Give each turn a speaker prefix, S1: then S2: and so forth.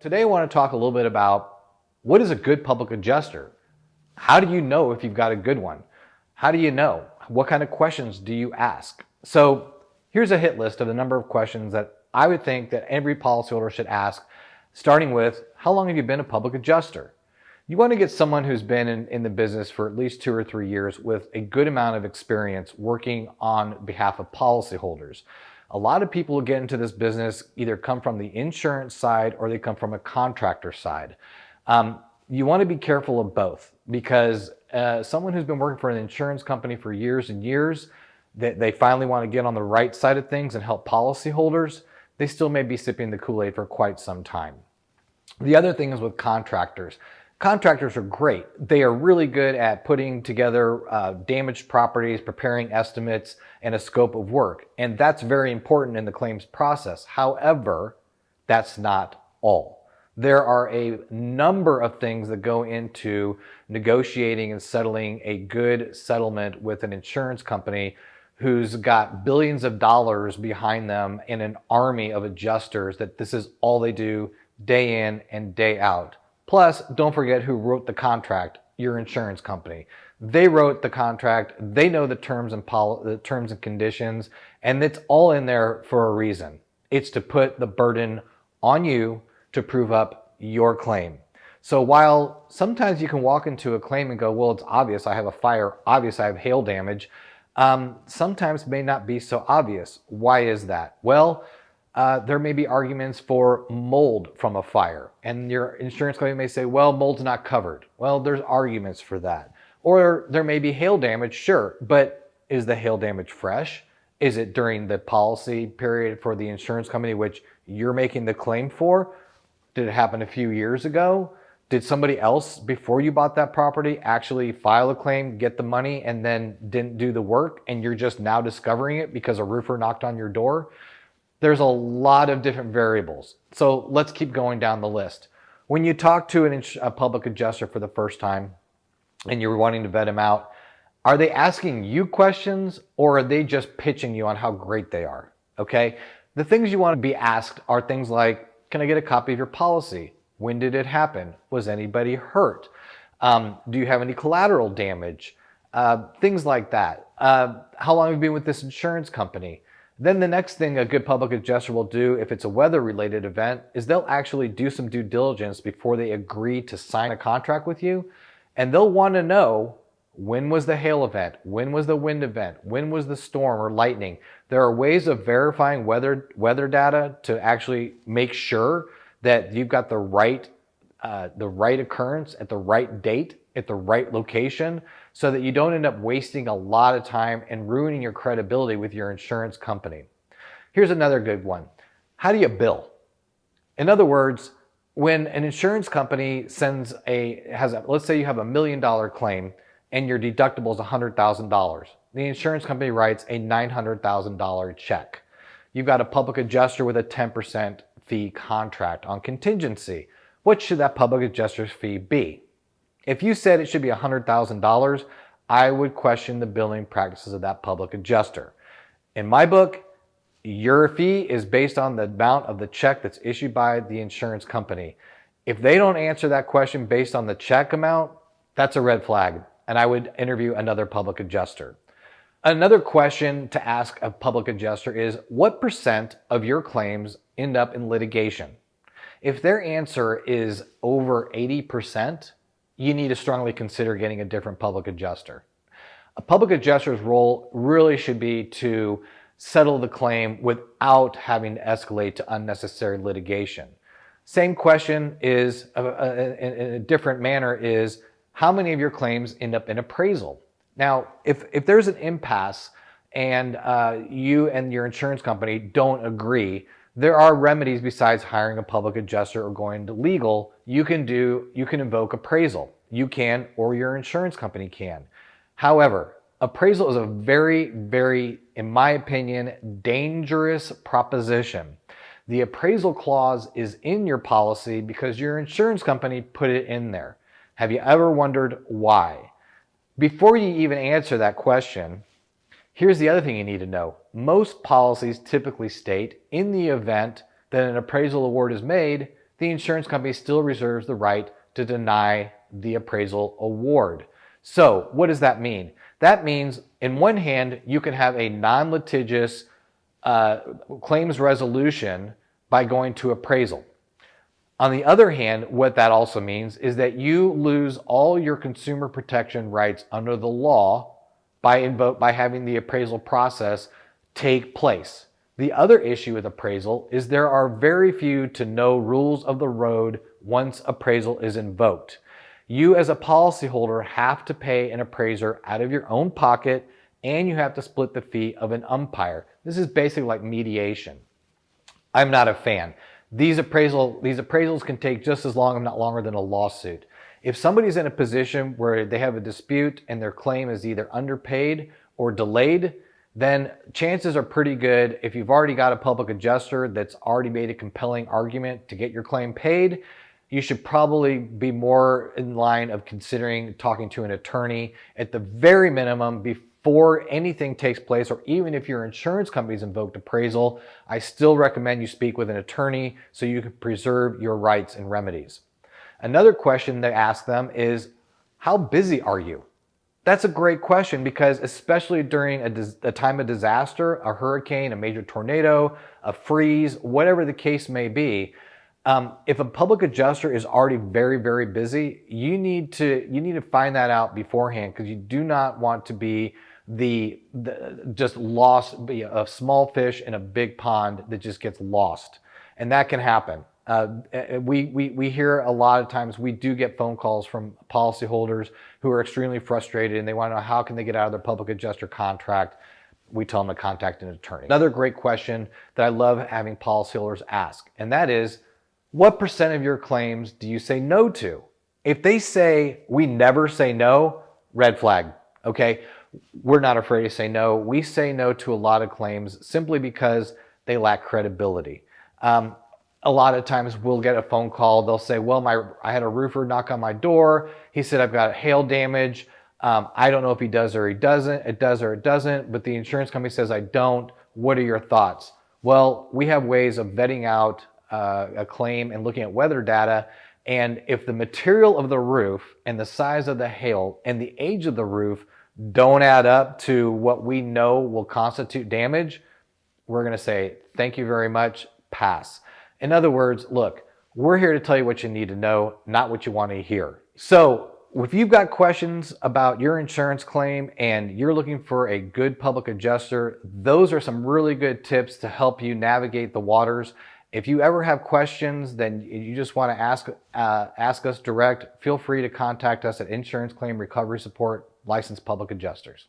S1: Today I want to talk a little bit about what is a good public adjuster? How do you know if you've got a good one? How do you know? What kind of questions do you ask? So here's a hit list of the number of questions that I would think that every policyholder should ask, starting with, how long have you been a public adjuster? You want to get someone who's been in the business for at least 2 or 3 years with a good amount of experience working on behalf of policyholders. A lot of people who get into this business either come from the insurance side or they come from a contractor side. You want to be careful of both because someone who's been working for an insurance company for years and years, they finally want to get on the right side of things and help policyholders, they still may be sipping the Kool-Aid for quite some time. The other thing is with contractors. Contractors are great. They are really good at putting together damaged properties, preparing estimates, and a scope of work. And that's very important in the claims process. However, that's not all. There are a number of things that go into negotiating and settling a good settlement with an insurance company who's got billions of dollars behind them and an army of adjusters that this is all they do day in and day out. Plus, don't forget who wrote the contract, your insurance company. They wrote the contract, they know the terms and conditions, and it's all in there for a reason. It's to put the burden on you to prove up your claim. So while sometimes you can walk into a claim and go, well, it's obvious I have a fire, obvious I have hail damage, sometimes may not be so obvious. Why is that? Well, there may be arguments for mold from a fire, and your insurance company may say, well, mold's not covered. Well, there's arguments for that. Or there may be hail damage, sure, but is the hail damage fresh? Is it during the policy period for the insurance company which you're making the claim for? Did it happen a few years ago? Did somebody else before you bought that property actually file a claim, get the money, and then didn't do the work, and you're just now discovering it because a roofer knocked on your door? There's a lot of different variables. So let's keep going down the list. When you talk to a public adjuster for the first time and you're wanting to vet them out, are they asking you questions or are they just pitching you on how great they are? Okay. The things you want to be asked are things like, can I get a copy of your policy? When did it happen? Was anybody hurt? Do you have any collateral damage? Things like that. How long have you been with this insurance company? Then the next thing a good public adjuster will do if it's a weather-related event is they'll actually do some due diligence before they agree to sign a contract with you. And they'll want to know, when was the hail event? When was the wind event? When was the storm or lightning? There are ways of verifying weather data to actually make sure that you've got the right occurrence at the right date at the right location so that you don't end up wasting a lot of time and ruining your credibility with your insurance company. Here's another good one. How do you bill? In other words, when an insurance company let's say you have $1 million claim and your deductible is $100,000. The insurance company writes a $900,000 check. You've got a public adjuster with a 10% fee contract on contingency. What should that public adjuster's fee be? If you said it should be $100,000, I would question the billing practices of that public adjuster. In my book, your fee is based on the amount of the check that's issued by the insurance company. If they don't answer that question based on the check amount, that's a red flag, and I would interview another public adjuster. Another question to ask a public adjuster is, what percent of your claims end up in litigation? If their answer is over 80%, you need to strongly consider getting a different public adjuster. A public adjuster's role really should be to settle the claim without having to escalate to unnecessary litigation. Same question is, in a different manner, is how many of your claims end up in appraisal? Now, if there's an impasse and you and your insurance company don't agree, there are remedies besides hiring a public adjuster or going to legal. You can invoke appraisal. You can, or your insurance company can. However, appraisal is a very, very, in my opinion, dangerous proposition. The appraisal clause is in your policy because your insurance company put it in there. Have you ever wondered why? Before you even answer that question, here's the other thing you need to know. Most policies typically state, in the event that an appraisal award is made, the insurance company still reserves the right to deny the appraisal award. So what does that mean? That means, in one hand, you can have a non-litigious claims resolution by going to appraisal. On the other hand, what that also means is that you lose all your consumer protection rights under the law by having the appraisal process take place. The other issue with appraisal is there are very few to no rules of the road once appraisal is invoked. You as a policyholder have to pay an appraiser out of your own pocket, and you have to split the fee of an umpire. This is basically like mediation. I'm not a fan. These appraisals can take just as long, if not longer, than a lawsuit. If somebody's in a position where they have a dispute and their claim is either underpaid or delayed, then chances are pretty good, if you've already got a public adjuster that's already made a compelling argument to get your claim paid, you should probably be more in line of considering talking to an attorney at the very minimum before anything takes place, or even if your insurance company's invoked appraisal, I still recommend you speak with an attorney so you can preserve your rights and remedies. Another question they ask them is, how busy are you? That's a great question, because especially during a time of disaster, a hurricane, a major tornado, a freeze, whatever the case may be, if a public adjuster is already very, very busy, you need to find that out beforehand, because you do not want to be the just lost, be a small fish in a big pond that just gets lost, and that can happen. We hear a lot of times, we do get phone calls from policyholders who are extremely frustrated and they want to know how can they get out of their public adjuster contract. We tell them to contact an attorney. Another great question that I love having policyholders ask, and that is, what percent of your claims do you say no to? If they say, we never say no, red flag, okay? We're not afraid to say no. We say no to a lot of claims simply because they lack credibility. A lot of times we'll get a phone call. They'll say, well, I had a roofer knock on my door. He said, I've got hail damage. I don't know if he does or he doesn't. It does or it doesn't, but the insurance company says I don't. What are your thoughts? Well, we have ways of vetting out a claim and looking at weather data. And if the material of the roof and the size of the hail and the age of the roof don't add up to what we know will constitute damage, we're going to say, thank you very much, pass. In other words, look, we're here to tell you what you need to know, not what you want to hear. So if you've got questions about your insurance claim and you're looking for a good public adjuster, those are some really good tips to help you navigate the waters. If you ever have questions, then you just want to ask us direct, feel free to contact us at Insurance Claim Recovery Support, licensed public adjusters.